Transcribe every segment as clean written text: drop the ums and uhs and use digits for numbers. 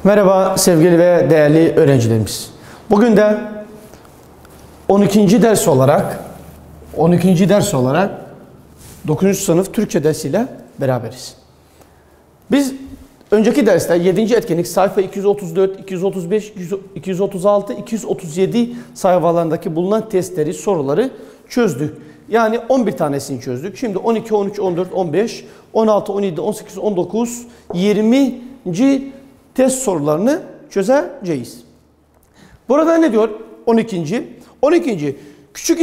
Merhaba sevgili ve değerli öğrencilerimiz. Bugün de 12. ders olarak 9. sınıf Türkçe dersiyle beraberiz. Biz önceki derste 7. etkinlik sayfa 234, 235, 236, 237 sayfalarındaki bulunan testleri, soruları çözdük. Yani 11 tanesini çözdük. Şimdi 12, 13, 14, 15, 16, 17, 18, 19, 20. test sorularını çözeceğiz. Burada ne diyor? 12. Küçük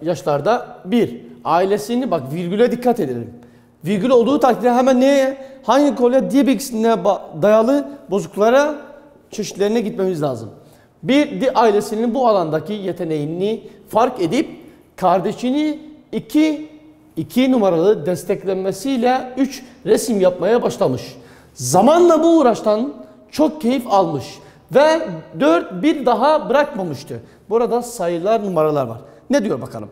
yaşlarda bir ailesini, bak virgüle dikkat edelim. Virgül olduğu takdirde hemen neye? Hangi konuya? Diyebilgisine dayalı bozukluklara, çeşitlerine gitmemiz lazım. Bir ailesinin bu alandaki yeteneğini fark edip kardeşini iki numaralı desteklenmesiyle 3 resim yapmaya başlamış. Zamanla bu uğraştan çok keyif almış ve 4 bir daha bırakmamıştı. Burada sayılar, numaralar var. Ne diyor bakalım?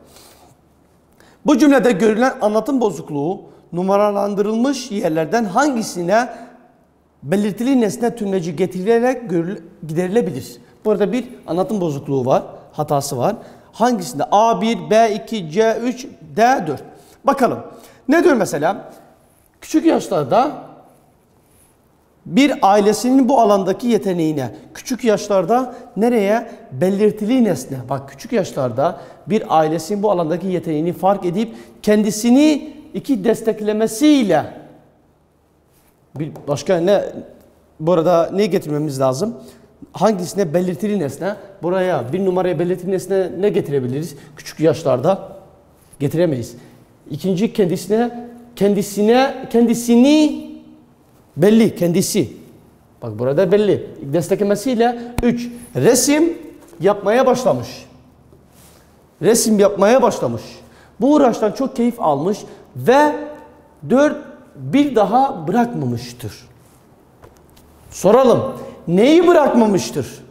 Bu cümlede görülen anlatım bozukluğu numaralandırılmış yerlerden hangisine belirtili nesne tümleci getirilerek giderilebilir? Burada bir anlatım bozukluğu var, hatası var. Hangisinde? A1, B2, C3, D4. Bakalım. Ne diyor mesela? Küçük yaşlarda bir ailesinin bu alandaki yeteneğine, küçük yaşlarda nereye? Belirtili nesne. Bak, küçük yaşlarda bir ailesinin bu alandaki yeteneğini fark edip kendisini 2 desteklemesiyle bir başka ne? Burada ne getirmemiz lazım? Hangisine belirtili nesne? Buraya bir numaraya belirtili nesne ne getirebiliriz? Küçük yaşlarda getiremeyiz. İkinci kendisini belli, kendisi. Bak burada belli. Desteklemesiyle 3. Resim yapmaya başlamış. Bu uğraştan çok keyif almış ve 4 bir daha bırakmamıştır. Soralım. Neyi bırakmamıştır?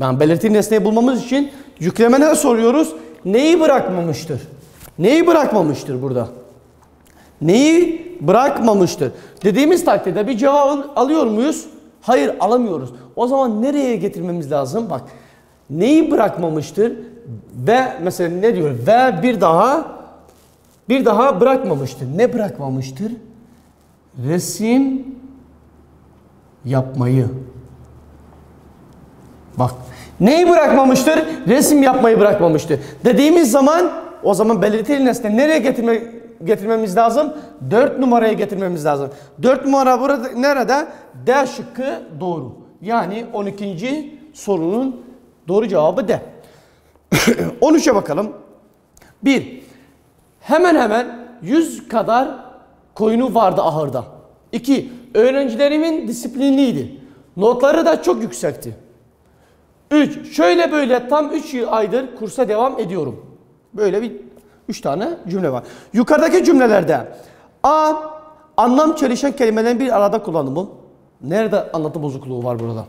Ben belirtili nesneyi bulmamız için yüklemene soruyoruz. Neyi bırakmamıştır? Neyi bırakmamıştır burada? Neyi bırakmamıştır? Dediğimiz takdirde bir cevap alıyor muyuz? Hayır, alamıyoruz. O zaman nereye getirmemiz lazım? Bak, neyi bırakmamıştır? Ve mesela ne diyor? Ve bir daha bırakmamıştır. Ne bırakmamıştır? Resim yapmayı. Bak, neyi bırakmamıştır? Resim yapmayı bırakmamıştır. Dediğimiz zaman o zaman belirtili nesne nereye getirmemiz lazım? 4 numaraya getirmemiz lazım. 4 numara burada nerede? D şıkkı doğru. Yani 12. sorunun doğru cevabı D. 13'e bakalım. 1. Hemen 100 kadar koyunu vardı ahırda. 2. Öğrencilerimin disiplinliydi. Notları da çok yüksekti. 3. Şöyle böyle tam 3 aydır kursa devam ediyorum. Böyle bir 3 tane cümle var. Yukarıdaki cümlelerde A. Anlam çelişen kelimelerin bir arada kullanımı. Nerede anlatım bozukluğu var burada?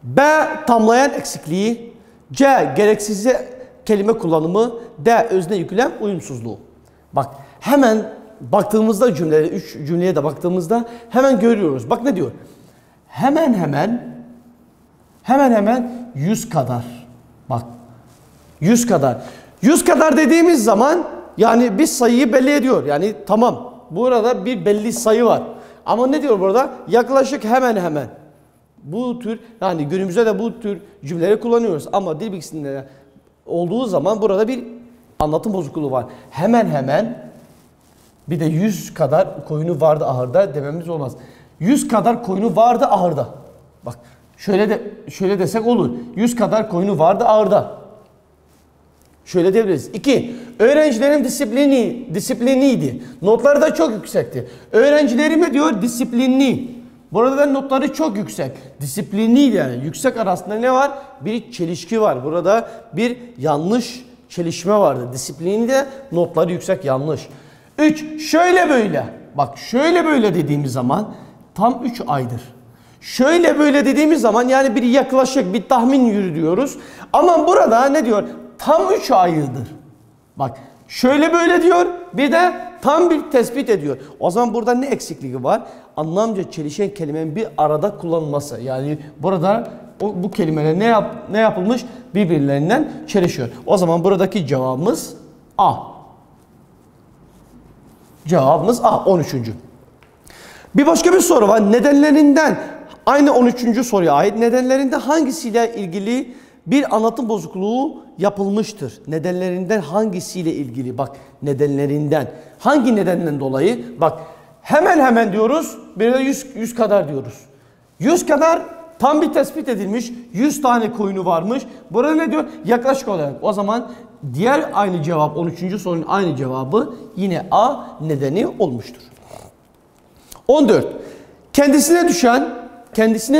B. Tamlayan eksikliği. C. Gereksiz kelime kullanımı. D. Özne yüklem uyumsuzluğu. Bak, hemen baktığımızda cümleye, 3 cümleye de baktığımızda hemen görüyoruz. Bak ne diyor? Hemen 100 kadar. Bak, 100 kadar. 100 kadar dediğimiz zaman yani bir sayıyı belli ediyor. Yani tamam, burada bir belli sayı var. Ama ne diyor burada? Yaklaşık hemen. Bu tür, yani günümüzde de bu tür cümleleri kullanıyoruz. Ama dil bilgisinde olduğu zaman burada bir anlatım bozukluğu var. Hemen bir de 100 kadar koyunu vardı ahırda dememiz olmaz. 100 kadar koyunu vardı ahırda. Bak, şöyle desek olur. 100 kadar koyunu vardı ahırda. Şöyle diyebiliriz. 2. Öğrencilerim disiplinliydi. Notları da çok yüksekti. Öğrencilerime diyor disiplinli. Burada da notları çok yüksek. Disiplinliydi yani. Yüksek arasında ne var? Bir çelişki var. Burada bir yanlış çelişme vardı. Disiplinli de notları yüksek, yanlış. 3. Şöyle böyle. Bak, şöyle böyle dediğimiz zaman tam 3 aydır. Şöyle böyle dediğimiz zaman yani bir yaklaşık bir tahmin yürütüyoruz. Ama burada ne diyor? Tam 3 aydır. Bak, şöyle böyle diyor. Bir de tam bir tespit ediyor. O zaman burada ne eksikliği var? Anlamca çelişen kelimenin bir arada kullanılması. Yani burada bu kelimeler ne yapılmış? Birbirlerinden çelişiyor. O zaman buradaki cevabımız A. Cevabımız A. 13. Bir başka bir soru var. Nedenlerinden, aynı 13. soruya ait, nedenlerinden hangisiyle ilgili bir anlatım bozukluğu yapılmıştır? Nedenlerinden hangisiyle ilgili? Bak, nedenlerinden. Hangi nedenden dolayı? Bak, hemen diyoruz. Bir de 100 kadar diyoruz. 100 kadar tam bir tespit edilmiş. 100 tane koyunu varmış. Burada ne diyor? Yaklaşık olarak. O zaman diğer aynı cevap, 13. sorunun aynı cevabı yine A nedeni olmuştur. 14. Kendisine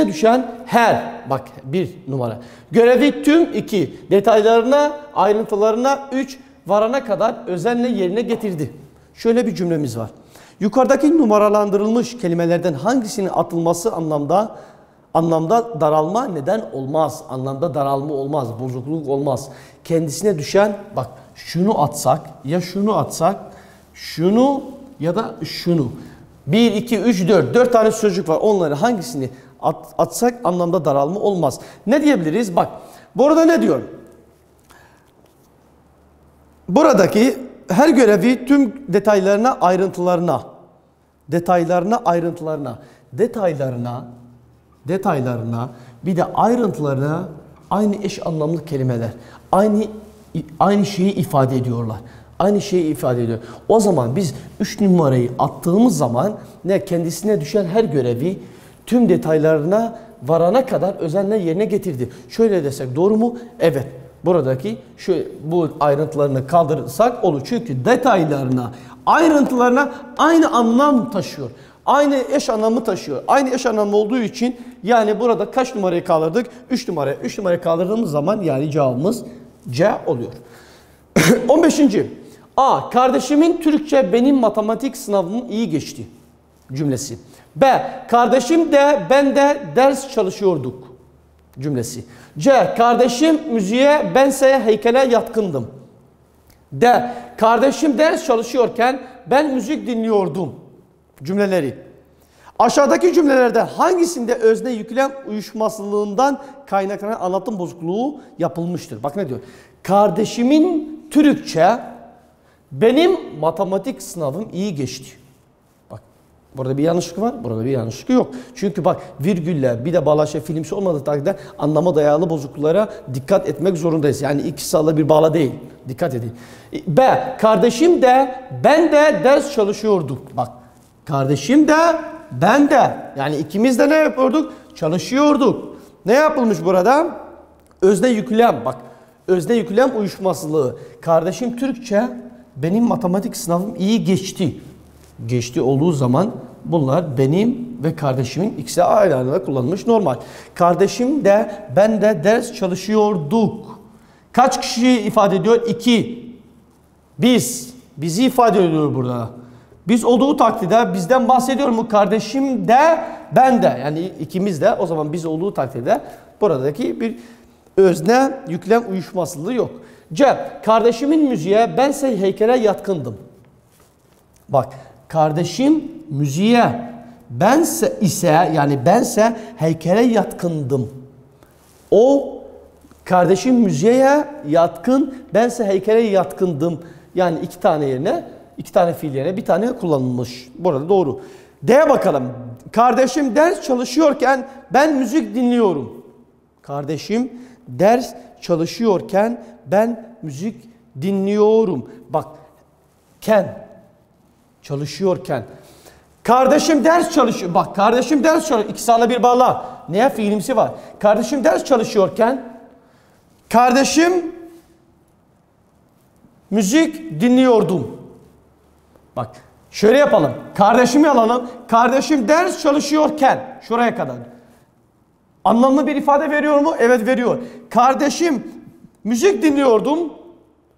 düşen her, bak bir numara. Görevi tüm 2, detaylarına, ayrıntılarına 3, varana kadar özenle yerine getirdi. Şöyle bir cümlemiz var. Yukarıdaki numaralandırılmış kelimelerden hangisinin atılması anlamda daralma neden olmaz. Anlamda daralma olmaz, bozukluk olmaz. Kendisine düşen, bak şunu atsak, ya şunu atsak, şunu ya da şunu. 1, 2, 3, 4. 4 tane sözcük var. Onları hangisini atsak anlamda daralma olmaz. Ne diyebiliriz? Bak. Burada ne diyor? Buradaki her görevi tüm detaylarına, ayrıntılarına. Detaylarına bir de ayrıntılarına aynı eş anlamlı kelimeler. Aynı şeyi ifade ediyorlar. Aynı şeyi ifade ediyor. O zaman biz 3 numarayı attığımız zaman ne kendisine düşen her görevi tüm detaylarına varana kadar özenle yerine getirdi. Şöyle desek doğru mu? Evet. Buradaki bu ayrıntılarını kaldırırsak olur. Çünkü detaylarına, ayrıntılarına aynı anlam taşıyor. Aynı eş anlamı taşıyor. Aynı eş anlamı olduğu için yani burada kaç numarayı kaldırdık? 3 numaraya. 3 numarayı kaldırdığımız zaman yani cevabımız C oluyor. 15. A. Kardeşimin Türkçe benim matematik sınavım iyi geçti cümlesi. B. Kardeşim de ben de ders çalışıyorduk cümlesi. C. Kardeşim müziğe bense heykele yatkındım. D. Kardeşim ders çalışıyorken ben müzik dinliyordum cümleleri. Aşağıdaki cümlelerde hangisinde özne yüklem uyuşmazlığından kaynaklanan anlatım bozukluğu yapılmıştır? Bak ne diyor? Kardeşimin Türkçe benim matematik sınavım iyi geçti. Bak burada bir yanlışlık var, burada bir yanlışlık yok. Çünkü bak virgülle bir de bağlaç filmsi olmadığı takdirde anlama dayalı bozukluklara dikkat etmek zorundayız. Yani ikisi arasında bir bağla değil. Dikkat edin. B. Kardeşim de ben de ders çalışıyorduk. Bak kardeşim de ben de yani ikimiz de ne yapıyorduk? Çalışıyorduk. Ne yapılmış burada? Özne yüklem. Bak özne yüklem uyuşmazlığı. Kardeşim Türkçe benim matematik sınavım iyi geçti. Geçti olduğu zaman bunlar benim ve kardeşimin ikisi aynı anda kullanılmış normal. Kardeşim de ben de ders çalışıyorduk. Kaç kişi ifade ediyor? 2. Bizi ifade ediyor burada. Biz olduğu takdirde bizden bahsediyor mu? Kardeşim de ben de yani ikimiz de o zaman biz olduğu takdirde buradaki bir özne yüklem uyuşmazlığı yok. C. Kardeşimin müziğe bense heykele yatkındım. Bak kardeşim müziğe bense heykele yatkındım. O kardeşim müziğe yatkın bense heykele yatkındım. Yani iki tane fiil yerine bir tane kullanılmış. Burada doğru. D'ye bakalım. Kardeşim ders çalışıyorken ben müzik dinliyorum. Kardeşim ders çalışıyorken ben müzik dinliyorum. Bak çalışıyorken. Kardeşim ders çalışıyor. Bak kardeşim ders çalışıyor. İkisi arasında bir bağla. Neye fiilimsi var? Kardeşim ders çalışıyorken kardeşim müzik dinliyordum. Bak şöyle yapalım. Kardeşimi alalım. Kardeşim ders çalışıyorken şuraya kadar. Anlamlı bir ifade veriyor mu? Evet veriyor. Kardeşim müzik dinliyordum.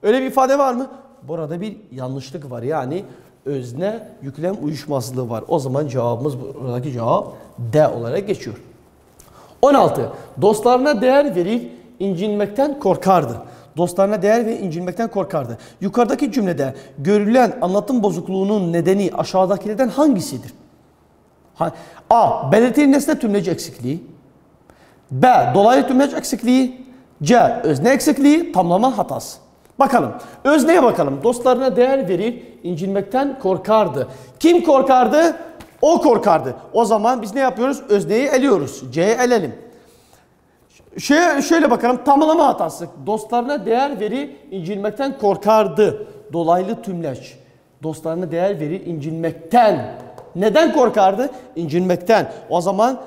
Öyle bir ifade var mı? Burada bir yanlışlık var. Yani özne yüklem uyuşmazlığı var. O zaman cevabımız buradaki cevap D olarak geçiyor. 16. Dostlarına değer verir, incinmekten korkardı. dostlarına değer ve incinmekten korkardı. Yukarıdaki cümlede görülen anlatım bozukluğunun nedeni aşağıdakilerden hangisidir? A. Belirtili nesne tümleci eksikliği. B. Dolaylı tümleç eksikliği. C. Özne eksikliği, tamlama hatası. Bakalım. Özneye bakalım. Dostlarına değer verir, incinmekten korkardı. Kim korkardı? O korkardı. O zaman biz ne yapıyoruz? Özneyi eliyoruz. C'yi elelim. Şöyle bakalım. Tamlama hatası. Dostlarına değer verir, incinmekten korkardı. Dolaylı tümleç. Dostlarına değer verir, incinmekten. Neden korkardı? İncinmekten. O zaman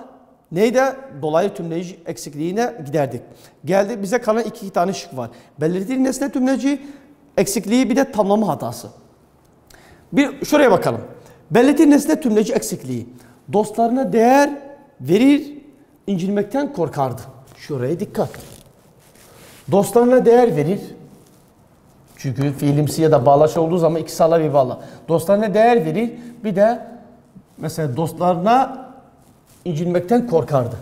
neydi? Dolaylı tümleci eksikliğine giderdik. Geldi bize kalan iki tane şık var. Belirtili nesne tümleci eksikliği, bir de tamlama hatası. Bir şuraya bakalım. Belirtili nesne tümleci eksikliği. Dostlarına değer verir, incinmekten korkardı. Şuraya dikkat. Dostlarına değer verir. Çünkü fiilimsi ya da bağlaç olduğu zaman ikisi ala bir bağla. Dostlarına değer verir. Bir de mesela dostlarına incinmekten korkardı.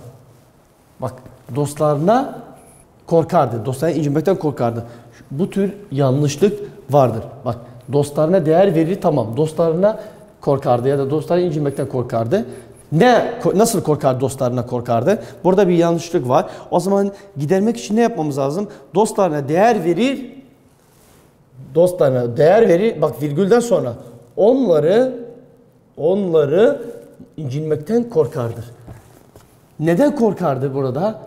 Bak, dostlarına korkardı. Dostlarına incinmekten korkardı. Bu tür yanlışlık vardır. Bak, dostlarına değer verir, tamam. Dostlarına korkardı ya da dostlarına incinmekten korkardı. Nasıl korkardı? Dostlarına korkardı. Burada bir yanlışlık var. O zaman gidermek için ne yapmamız lazım? Dostlarına değer verir. Dostlarına değer verir. Bak, virgülden sonra onları incinmekten korkardır. Neden korkardı burada?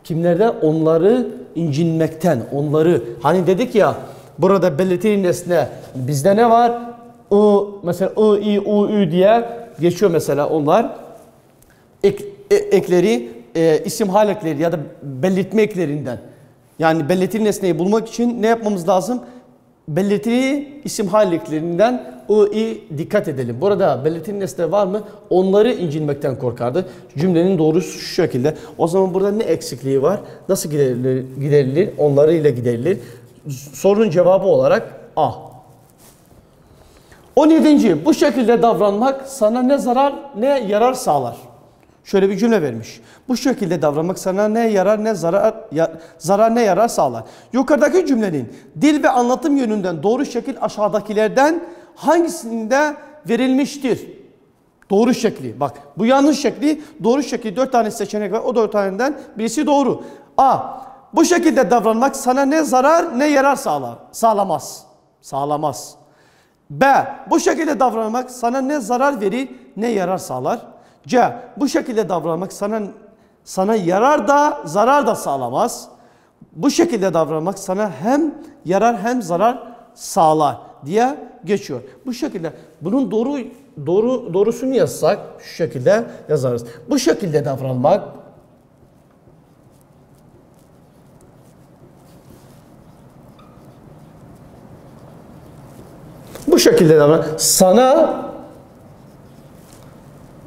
Kimlerden? Onları incinmekten. Onları. Hani dedik ya, burada belirtili nesne. Bizde ne var? Mesela I, U, Ü diye geçiyor mesela onlar. Ekleri, isim hal ekleri ya da belirtme eklerinden. Yani belirtili nesneyi bulmak için ne yapmamız lazım? Belirtili isim hal eklerinden dikkat edelim. Burada belirtili nesne var mı? Onları incinmekten korkardı. Cümlenin doğrusu şu şekilde. O zaman burada ne eksikliği var? Nasıl giderilir? Onları ile giderilir. Sorunun cevabı olarak A. 17. Bu şekilde davranmak sana ne zarar ne yarar sağlar. Şöyle bir cümle vermiş. Bu şekilde davranmak sana ne yarar ne zarar ne yarar sağlar. Yukarıdaki cümlenin dil ve anlatım yönünden doğru şekil aşağıdakilerden hangisinde verilmiştir? Doğru şekli. Bak, bu yanlış şekli. Doğru şekli 4 tane seçenek var. O 4 taneden birisi doğru. A. Bu şekilde davranmak sana ne zarar ne yarar sağlamaz. B. Bu şekilde davranmak sana ne zarar verir ne yarar sağlar. C. Bu şekilde davranmak sana yarar da zarar da sağlamaz. Bu şekilde davranmak sana hem yarar hem zarar sağlar diye geçiyor. Bu şekilde bunun doğrusunu yazsak şu şekilde yazarız. Bu şekilde davranmak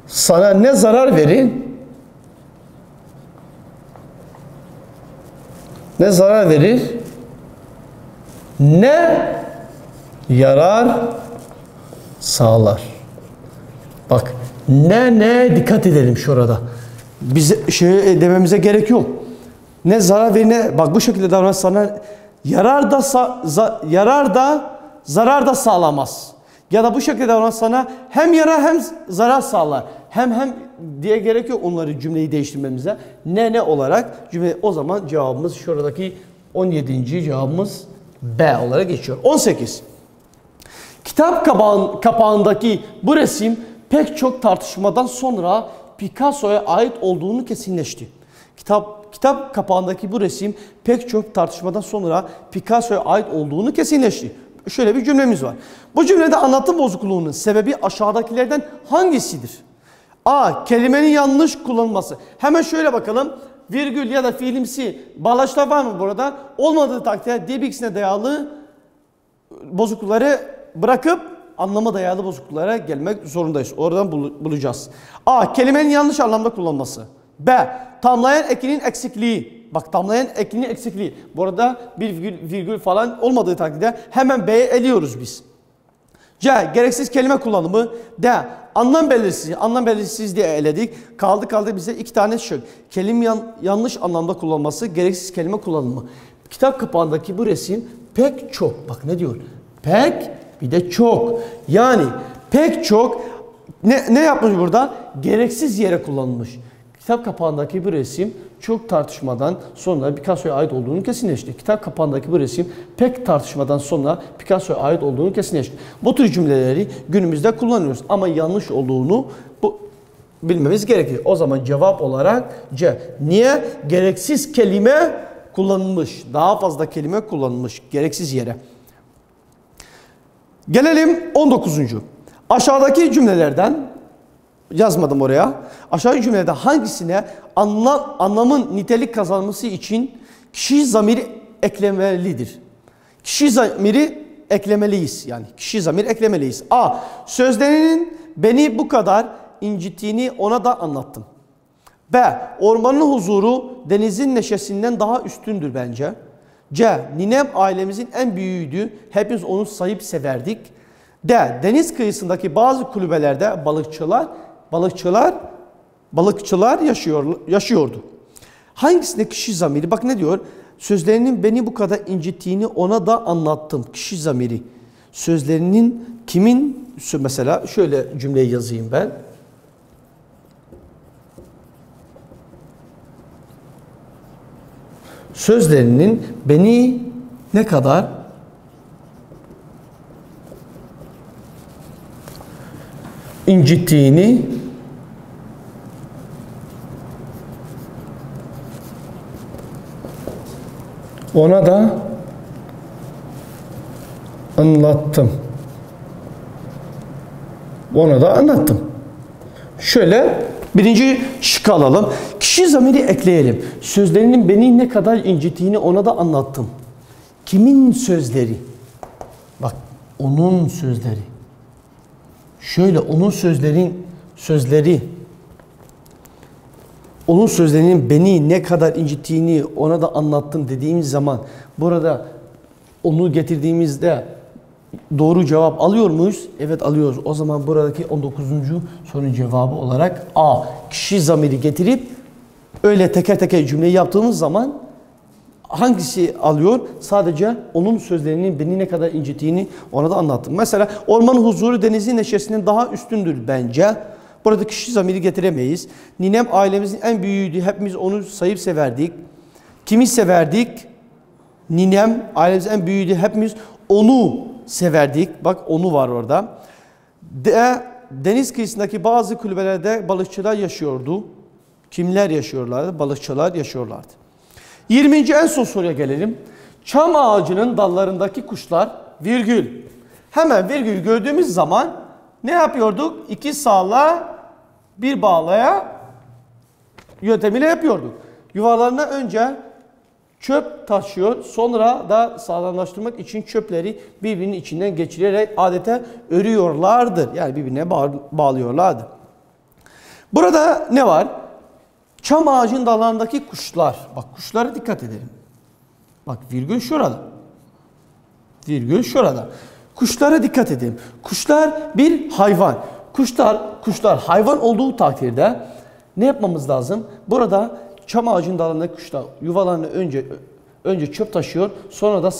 sana ne zarar verir ne yarar sağlar. Bak, ne dikkat edelim şurada. Bize şey dememize gerek yok. Ne zarar verir ne, bak bu şekilde davranmak sana yarar da zarar da sağlamaz. Ya da bu şekilde davranmak sana hem yarar hem zarar sağlar. Hem diye gerek yok onları cümleyi değiştirmemize. Ne olarak cümle, o zaman cevabımız şuradaki 17. cevabımız B olarak geçiyor. 18. Kitap kapağındaki bu resim pek çok tartışmadan sonra Picasso'ya ait olduğunu kesinleşti. Kitap kapağındaki bu resim pek çok tartışmadan sonra Picasso'ya ait olduğunu kesinleşti. Şöyle bir cümlemiz var. Bu cümlede anlatım bozukluğunun sebebi aşağıdakilerden hangisidir? A. Kelimenin yanlış kullanılması. Hemen şöyle bakalım. Virgül ya da fiilimsi bağlaçlar var mı burada? Olmadığı takdirde DBX'ine dayalı bozuklukları bırakıp anlama dayalı bozukluklara gelmek zorundayız. Oradan bulacağız. A. Kelimenin yanlış anlamda kullanılması. B. Tamlayan ekinin eksikliği. Bak, tamlayan ekinin eksikliği. Bu arada bir virgül falan olmadığı takdirde hemen B'ye eliyoruz biz. C. Gereksiz kelime kullanımı. D. Anlam belirsizliği. Anlam belirsizliği diye eledik. Kaldı bize iki tane şık. Kelime yanlış anlamda kullanılması, gereksiz kelime kullanımı. Kitap kapağındaki bu resim pek çok. Bak ne diyor? Pek bir de çok. Yani pek çok ne yapmış burada? Gereksiz yere kullanılmış. Kitap kapağındaki bu resim çok tartışmadan sonra Picasso'ya ait olduğunu kesinleşti. Kitap kapağındaki bu resim pek tartışmadan sonra Picasso'ya ait olduğunu kesinleşti. Bu tür cümleleri günümüzde kullanıyoruz ama yanlış olduğunu bilmemiz gerekir. O zaman cevap olarak C. Niye? Gereksiz kelime kullanılmış. Daha fazla kelime kullanılmış gereksiz yere. Gelelim 19. Aşağıdaki cümlelerden yazmadım oraya. Aşağıdaki cümlelerde hangisine anlamın nitelik kazanması için kişi zamiri eklemelidir? Kişi zamiri eklemeliyiz. Yani kişi zamiri eklemeliyiz. A. Sözlerinin beni bu kadar incittiğini ona da anlattım. B. Ormanın huzuru denizin neşesinden daha üstündür bence. C. Ninem ailemizin en büyüğüydü. Hepimiz onu sahip severdik. D. Deniz kıyısındaki bazı kulübelerde balıkçılar yaşıyordu. Hangisinde kişi zamiri? Bak ne diyor? Sözlerinin beni bu kadar incittiğini ona da anlattım. Kişi zamiri. Sözlerinin kimin? Mesela şöyle cümleyi yazayım ben. Sözlerinin beni ne kadar incittiğini ona da anlattım. Ona da anlattım. Şöyle birinci şıkkı alalım. Kişi zamiri ekleyelim. Sözlerinin beni ne kadar incittiğini ona da anlattım. Kimin sözleri? Bak onun sözleri. Şöyle onun sözlerinin beni ne kadar incittiğini ona da anlattım dediğimiz zaman burada onu getirdiğimizde doğru cevap alıyor muyuz? Evet alıyoruz. O zaman buradaki 19. sorunun cevabı olarak A. Kişi zamiri getirip öyle teker teker cümleyi yaptığımız zaman hangisi alıyor? Sadece onun sözlerinin beni ne kadar incittiğini ona da anlattım. Mesela ormanın huzuru denizin neşesinden daha üstündür bence. Burada kişi zamiri getiremeyiz. Ninem ailemizin en büyüğüydü. Hepimiz onu sahip severdik. Kimi severdik? Ninem ailemizin en büyüğüydü. Hepimiz onu severdik. Bak onu var orada. Deniz kıyısındaki bazı kulübelerde balıkçılar yaşıyordu. Kimler yaşıyorlardı? Balıkçılar yaşıyorlardı. 20. en son soruya gelelim. Çam ağacının dallarındaki kuşlar virgül. Hemen virgül gördüğümüz zaman ne yapıyorduk? İki sağla bir bağlaya yöntemiyle yapıyorduk. Yuvalarına önce çöp taşıyor. Sonra da sağlamlaştırmak için çöpleri birbirinin içinden geçirerek adeta örüyorlardı. Yani birbirine bağlıyorlardı. Burada ne var? Çam ağacın dallarındaki kuşlar. Bak kuşlara dikkat edelim. Bak virgül şurada. Virgül şurada. Kuşlara dikkat edelim. Kuşlar bir hayvan. Kuşlar hayvan olduğu takdirde ne yapmamız lazım? Burada çam ağacının dallarındaki kuşlar yuvalarını önce çöp taşıyor. Sonra da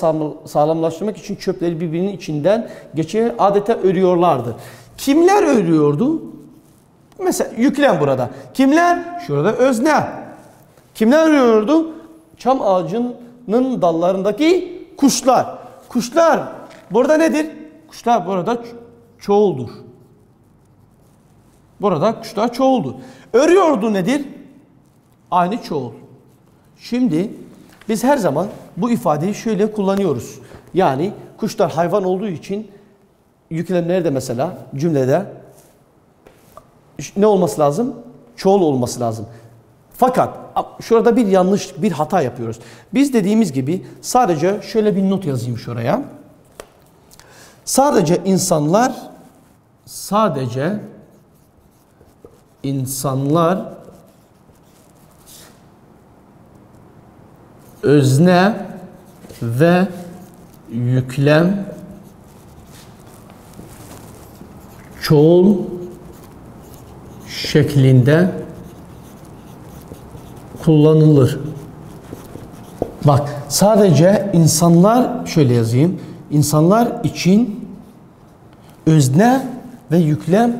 sağlamlaştırmak için çöpleri birbirinin içinden geçirerek adeta örüyorlardı. Kimler örüyordu? Mesela yüklem burada. Kimler? Şurada özne. Kimler örüyordu? Çam ağacının dallarındaki kuşlar. Kuşlar burada nedir? Kuşlar burada çoğuldur. Burada kuşlar çoğuldur. Örüyordu nedir? Aynı çoğul. Şimdi biz her zaman bu ifadeyi şöyle kullanıyoruz. Yani kuşlar hayvan olduğu için yüklemleri de mesela cümlede ne olması lazım? Çoğul olması lazım. Fakat şurada bir hata yapıyoruz. Biz dediğimiz gibi sadece şöyle bir not yazayım şuraya. Sadece insanlar özne ve yüklem çoğul şeklinde kullanılır Bak sadece insanlar, şöyle yazayım. İnsanlar için özne ve yüklem.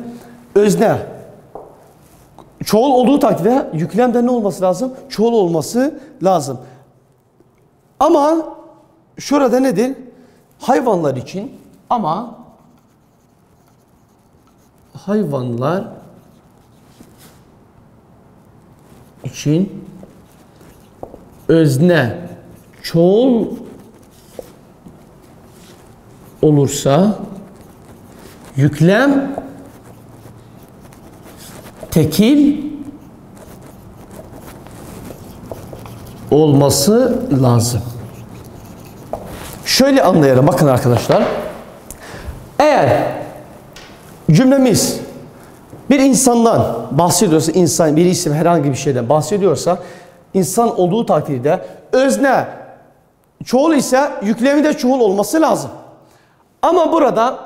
Özne çoğul olduğu takdirde yüklemde ne olması lazım? Çoğul olması lazım. Ama şurada nedir? Hayvanlar için, ama hayvanlar için özne çoğul olursa yüklem tekil olması lazım. Şöyle anlayalım, bakın arkadaşlar. Eğer cümlemiz bir insandan bahsediyorsa, insan, bir isim, herhangi bir şeyden bahsediyorsa, insan olduğu takdirde özne çoğul ise yüklemi de çoğul olması lazım. Ama burada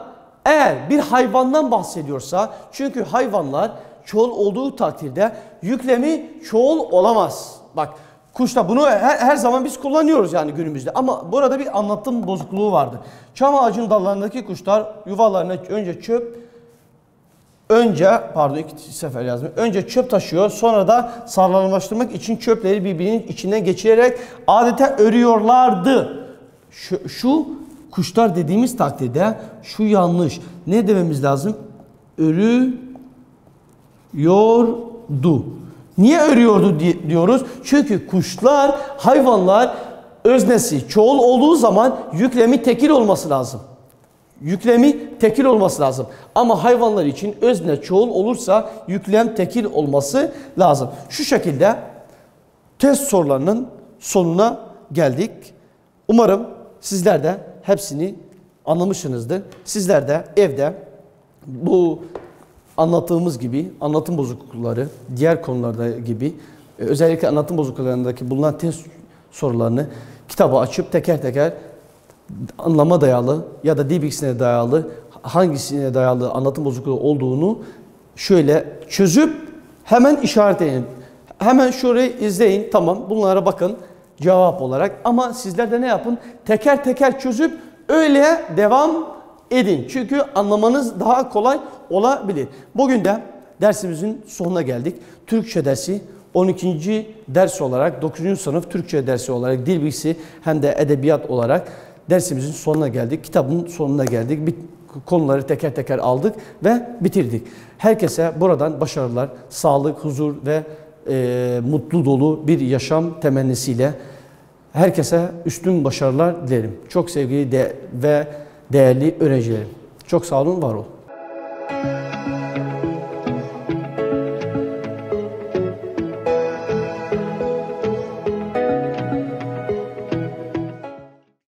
eğer bir hayvandan bahsediyorsa, çünkü hayvanlar çoğul olduğu takdirde yüklemi çoğul olamaz. Bak kuşta bunu her zaman biz kullanıyoruz yani günümüzde. Ama burada bir anlatım bozukluğu vardı. Çam ağacının dallarındaki kuşlar yuvalarına iki sefer yazdım. Önce çöp taşıyor, sonra da sağlamlaştırmak için çöpleri birbirinin içinden geçirerek adeta örüyorlardı. Şu kuşlar dediğimiz takdirde şu yanlış. Ne dememiz lazım? Örüyordu. Niye örüyordu diyoruz? Çünkü kuşlar, hayvanlar öznesi çoğul olduğu zaman yüklemi tekil olması lazım. Yüklemi tekil olması lazım. Ama hayvanlar için özne çoğul olursa yüklem tekil olması lazım. Şu şekilde test sorularının sonuna geldik. Umarım sizler de hepsini anlamışsınızdır. Sizler de evde bu anlattığımız gibi anlatım bozuklukları, diğer konularda gibi özellikle anlatım bozukluklarındaki bulunan test sorularını kitabı açıp teker teker anlama dayalı ya da dil bilgisine dayalı, hangisine dayalı anlatım bozukluğu olduğunu şöyle çözüp hemen işaretleyin. Hemen şurayı izleyin. Tamam, bunlara bakın cevap olarak. Ama sizler de ne yapın? Teker teker çözüp öyle devam edin. Çünkü anlamanız daha kolay olabilir. Bugün de dersimizin sonuna geldik. Türkçe dersi 12. ders olarak, 9. sınıf Türkçe dersi olarak, dil bilgisi hem de edebiyat olarak dersimizin sonuna geldik. Kitabın sonuna geldik. Konuları teker teker aldık ve bitirdik. Herkese buradan başarılar, sağlık, huzur ve mutlu dolu bir yaşam temennisiyle herkese üstün başarılar dilerim. Çok sevgili ve değerli öğrencilerim. Çok sağ olun, var olun.